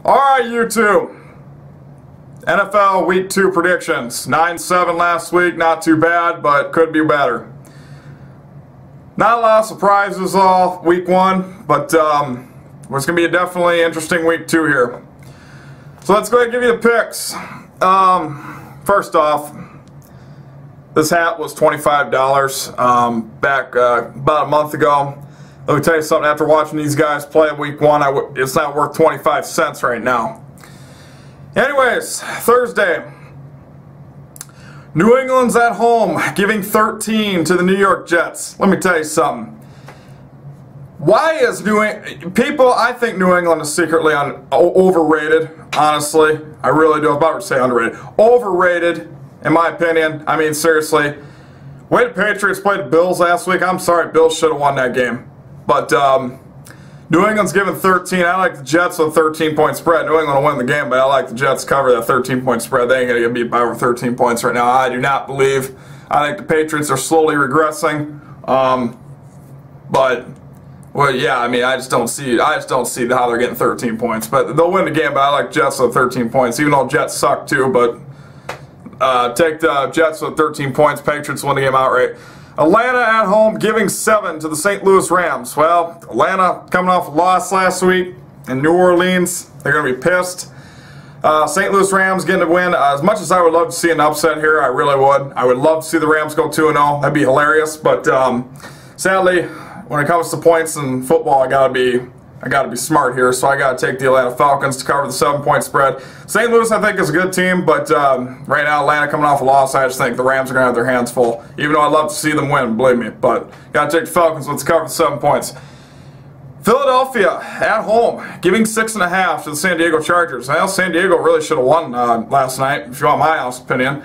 Alright, YouTube. NFL Week 2 predictions. 9-7 last week, not too bad, but could be better. Not a lot of surprises all Week 1, but it's going to be a definitely interesting Week 2 here. So let's go ahead and give you the picks. First off, this hat was $25 back about a month ago. Let me tell you something, after watching these guys play Week 1, it's not worth 25 cents right now. Anyways, Thursday. New England's at home, giving 13 to the New York Jets. Let me tell you something. Why is I think New England is secretly overrated, honestly. I really do. I was about to say underrated. Overrated, in my opinion. I mean, seriously. Way the Patriots played the Bills last week. I'm sorry, Bills should have won that game. But New England's given 13. I like the Jets with a 13-point spread. New England will win the game, but I like the Jets to cover that 13-point spread. They ain't going to get beat by over 13 points right now. I do not believe. I think the Patriots are slowly regressing. Well, yeah, I mean, I just don't see how they're getting 13 points. But they'll win the game, but I like Jets with 13 points, even though Jets suck too. But take the Jets with 13 points. Patriots win the game outright. Atlanta at home, giving 7 to the St. Louis Rams. Well, Atlanta coming off a loss last week in New Orleans. They're going to be pissed. St. Louis Rams getting a win. As much as I would love to see an upset here, I really would. I would love to see the Rams go 2-0. That'd be hilarious. But sadly, when it comes to points in football, I gotta be smart here. So I gotta take the Atlanta Falcons to cover the 7-point spread. St. Louis, I think, is a good team, but right now Atlanta coming off a loss, I just think the Rams are gonna have their hands full. Even though I'd love to see them win, believe me. But gotta take the Falcons. Let's cover the 7 points. Philadelphia at home, giving 6.5 to the San Diego Chargers. Well, San Diego really should have won last night, if you want my honest opinion.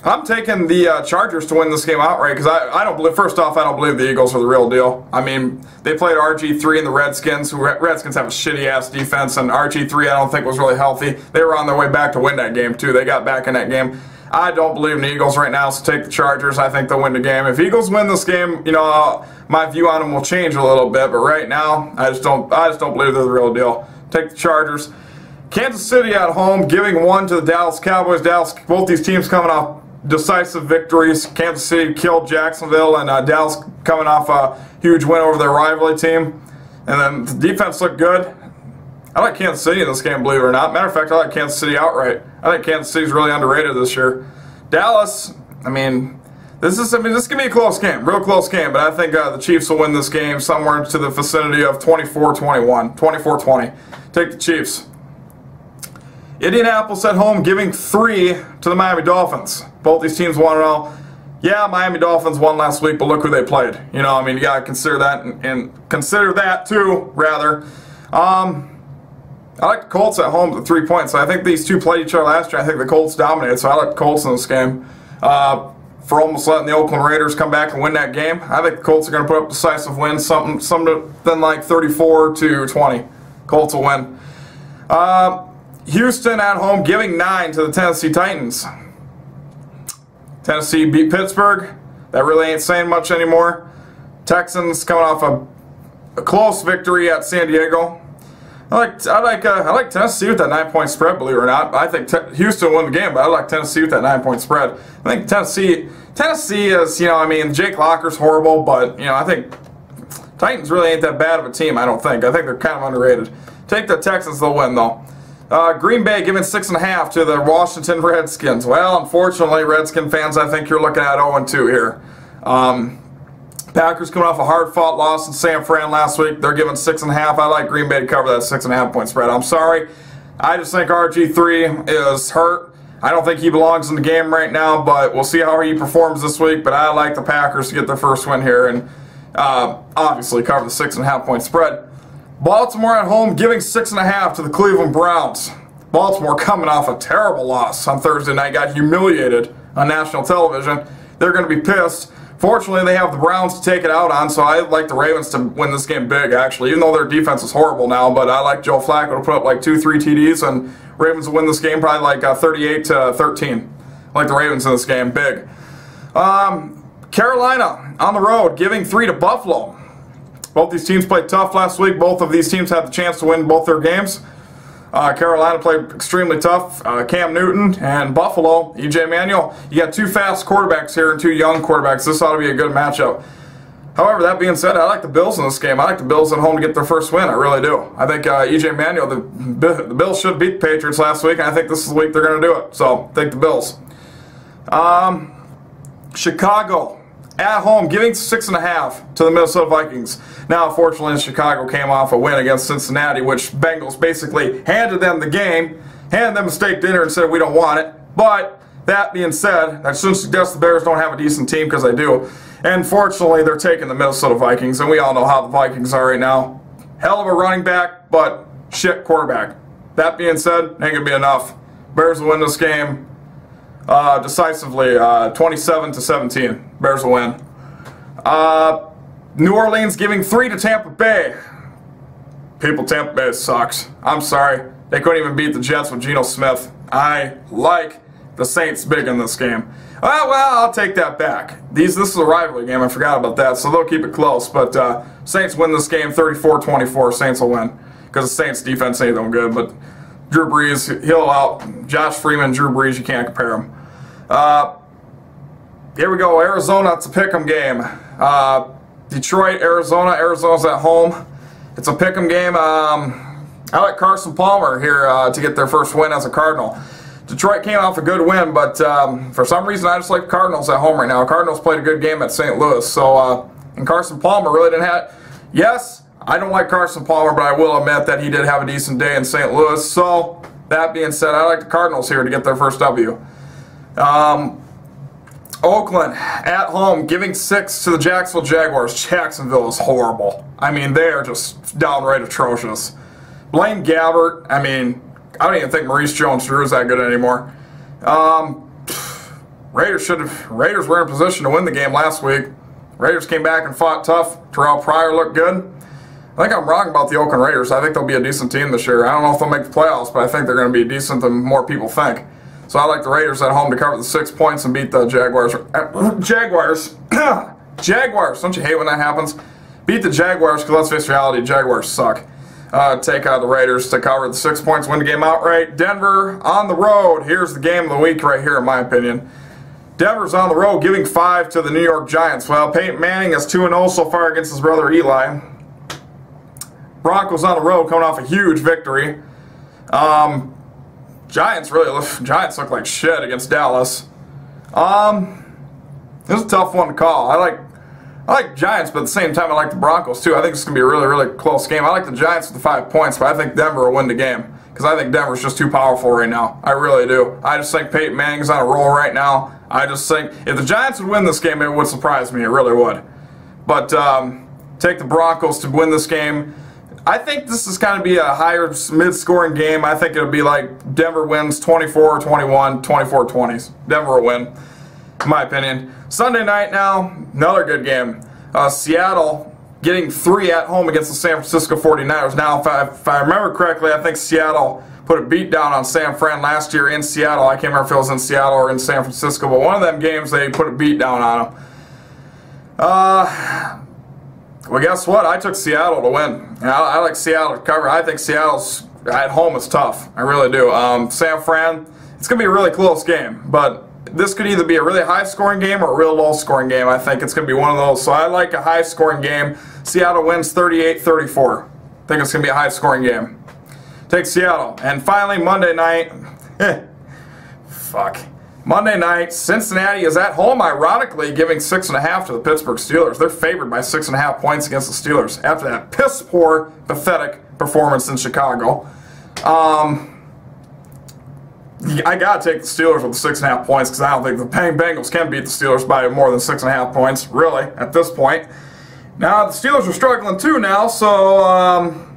I'm taking the Chargers to win this game outright because I don't believe, first off, I don't believe the Eagles are the real deal. I mean, they played RG3 and the Redskins, who Redskins have a shitty-ass defense, and RG3 I don't think was really healthy. They were on their way back to win that game, too. They got back in that game. I don't believe in the Eagles right now, so take the Chargers. I think they'll win the game. If Eagles win this game, you know, my view on them will change a little bit, but right now, I just don't believe they're the real deal. Take the Chargers. Kansas City at home, giving 1 to the Dallas Cowboys. Both these teams coming off decisive victories. Kansas City killed Jacksonville, and Dallas coming off a huge win over their rivalry team. And then the defense looked good. I like Kansas City in this game, believe it or not. Matter of fact, I like Kansas City outright. I think Kansas City's really underrated this year. Dallas, I mean, this is going to be a close game, real close game, but I think the Chiefs will win this game somewhere to the vicinity of 24-21, 24-20. Take the Chiefs. Indianapolis at home, giving 3 to the Miami Dolphins. Both these teams 1-0. Yeah, Miami Dolphins won last week, but look who they played. You know, I mean, you got to consider that and consider that too, rather. I like the Colts at home with 3 points. I think these two played each other last year. I think the Colts dominated, so I like the Colts in this game. For almost letting the Oakland Raiders come back and win that game, I think the Colts are going to put up decisive wins, something like 34-20. Colts will win. Houston at home, giving 9 to the Tennessee Titans. Tennessee beat Pittsburgh. That really ain't saying much anymore. Texans coming off a close victory at San Diego. I like Tennessee with that 9-point spread, believe it or not. I think Houston won the game, but I like Tennessee with that 9-point spread. I think Tennessee is, you know, I mean, Jake Locker's horrible, but, you know, I think Titans really ain't that bad of a team, I don't think. I think they're kind of underrated. Take the Texans, they'll win, though. Green Bay giving 6.5 to the Washington Redskins. Well, unfortunately, Redskin fans, I think you're looking at 0-2 here. Packers coming off a hard-fought loss in San Fran last week. They're giving 6.5. I like Green Bay to cover that 6.5-point spread. I'm sorry. I just think RG3 is hurt. I don't think he belongs in the game right now, but we'll see how he performs this week. But I like the Packers to get their first win here and obviously cover the 6.5-point spread. Baltimore at home, giving 6.5 to the Cleveland Browns. Baltimore coming off a terrible loss on Thursday night, got humiliated on national television. They're going to be pissed. Fortunately, they have the Browns to take it out on, so I like the Ravens to win this game big, actually, even though their defense is horrible now. But I like Joe Flacco to put up like 2-3 TDs, and Ravens will win this game probably like 38-13. I like the Ravens in this game big. Carolina on the road, giving 3 to Buffalo. Both these teams played tough last week. Both of these teams had the chance to win both their games. Carolina played extremely tough. Cam Newton and Buffalo, E.J. Manuel. You got two fast quarterbacks here and two young quarterbacks. This ought to be a good matchup. However, that being said, I like the Bills in this game. I like the Bills at home to get their first win. I really do. I think E.J. Manuel, the Bills should beat the Patriots last week, and I think this is the week they're going to do it. So, take the Bills. Chicago at home, giving 6.5 to the Minnesota Vikings. Now, unfortunately, Chicago came off a win against Cincinnati, which Bengals basically handed them the game, handed them a steak dinner and said, we don't want it. But, that being said, I shouldn't suggest the Bears don't have a decent team, because they do. And fortunately, they're taking the Minnesota Vikings, and we all know how the Vikings are right now. Hell of a running back, but shit quarterback. That being said, ain't going to be enough. Bears will win this game decisively, 27-17. Bears will win. New Orleans giving 3 to Tampa Bay. People, Tampa Bay sucks. I'm sorry. They couldn't even beat the Jets with Geno Smith. I like the Saints big in this game. Well, I'll take that back. This is a rivalry game. I forgot about that, so they'll keep it close. But Saints win this game 34-24. Saints will win because the Saints defense ain't no good. But Drew Brees, he'll out. Josh Freeman, Drew Brees, you can't compare them. Here we go. Arizona, it's a pick'em game. Detroit, Arizona. Arizona's at home. It's a pick'em game. I like Carson Palmer here to get their first win as a Cardinal. Detroit came off a good win, but for some reason I just like Cardinals at home right now. Cardinals played a good game at St. Louis, so and Carson Palmer really didn't have. Yes, I don't like Carson Palmer, but I will admit that he did have a decent day in St. Louis. So that being said, I like the Cardinals here to get their first W. Oakland at home giving 6 to the Jacksonville Jaguars. Jacksonville is horrible. I mean, they are just downright atrocious. Blaine Gabbert, I mean, I don't even think Maurice Jones-Drew is that good anymore. Raiders were in position to win the game last week. Raiders came back and fought tough. Terrell Pryor looked good. I think I'm wrong about the Oakland Raiders. I think they'll be a decent team this year. I don't know if they'll make the playoffs, but I think they're going to be decent than more people think. So I like the Raiders at home to cover the 6 points and beat the Jaguars. Jaguars. Don't you hate when that happens? Beat the Jaguars, because let's face reality, Jaguars suck. Take out the Raiders to cover the 6 points, win the game outright. Denver on the road. Here's the game of the week right here, in my opinion. Denver's on the road, giving 5 to the New York Giants. Well, Peyton Manning is 2-0 so far against his brother Eli. Broncos on the road, coming off a huge victory. Giants look like shit against Dallas. This is a tough one to call. I like Giants, but at the same time I like the Broncos too. I think it's going to be a really, really close game. I like the Giants with the 5 points, but I think Denver will win the game because I think Denver's just too powerful right now. I really do. I just think Peyton Manning's on a roll right now. I just think if the Giants would win this game, it would surprise me. It really would. But take the Broncos to win this game. I think this is going to be a higher mid-scoring game. I think it'll be like Denver wins 24-21, 24-20. Denver will win, in my opinion. Sunday night now, another good game. Seattle getting 3 at home against the San Francisco 49ers. Now, if I remember correctly, I think Seattle put a beat down on San Fran last year in Seattle. I can't remember if it was in Seattle or in San Francisco, but one of them games they put a beat down on them. Well, guess what? I took Seattle to win. I like Seattle to cover. I think Seattle's at home is tough. I really do. San Fran, it's going to be a really close game, but this could either be a really high-scoring game or a real low-scoring game. I think it's going to be one of those. So I like a high-scoring game. Seattle wins 38-34. I think it's going to be a high-scoring game. Take Seattle. And finally, Monday night. Monday night, Cincinnati is at home, ironically, giving 6.5 to the Pittsburgh Steelers. They're favored by 6.5 points against the Steelers after that piss-poor, pathetic performance in Chicago. I got to take the Steelers with the 6.5 points because I don't think the Bengals can beat the Steelers by more than 6.5 points, really, at this point. Now, the Steelers are struggling too now, so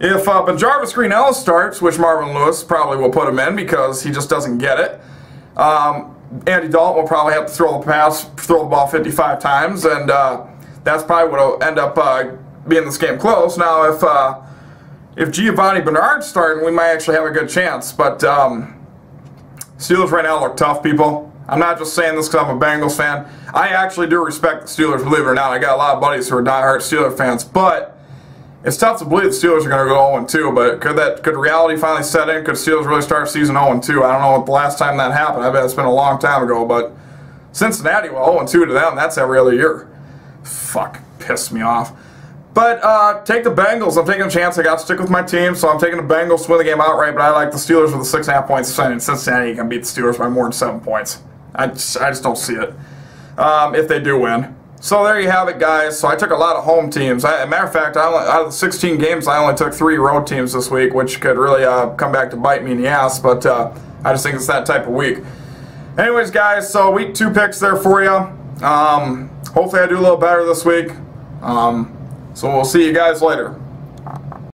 if Jarvis Green-Ellis starts, which Marvin Lewis probably will put him in because he just doesn't get it, Andy Dalton will probably have to throw the ball 55 times, and that's probably what will end up being this game close. Now, if Giovanni Bernard's starting, we might actually have a good chance, but Steelers right now look tough, people. I'm not just saying this because I'm a Bengals fan. I actually do respect the Steelers, believe it or not. I got a lot of buddies who are diehard Steelers fans, but it's tough to believe the Steelers are going to go 0-2, but could reality finally set in? Could Steelers really start season 0-2? I don't know what the last time that happened. I bet it's been a long time ago, but Cincinnati, well, 0-2 to them, that's every other year. Fuck, pissed me off. But take the Bengals. I'm taking a chance. I got to stick with my team, so I'm taking the Bengals to win the game outright, but I like the Steelers with the 6.5 points. In Cincinnati can beat the Steelers by more than 7 points. I just don't see it if they do win. So there you have it, guys. So I took a lot of home teams. Matter of fact, out of the 16 games, I only took 3 road teams this week, which could really come back to bite me in the ass, but I just think it's that type of week. Anyways, guys, so week 2 picks there for you. Hopefully I do a little better this week. So we'll see you guys later.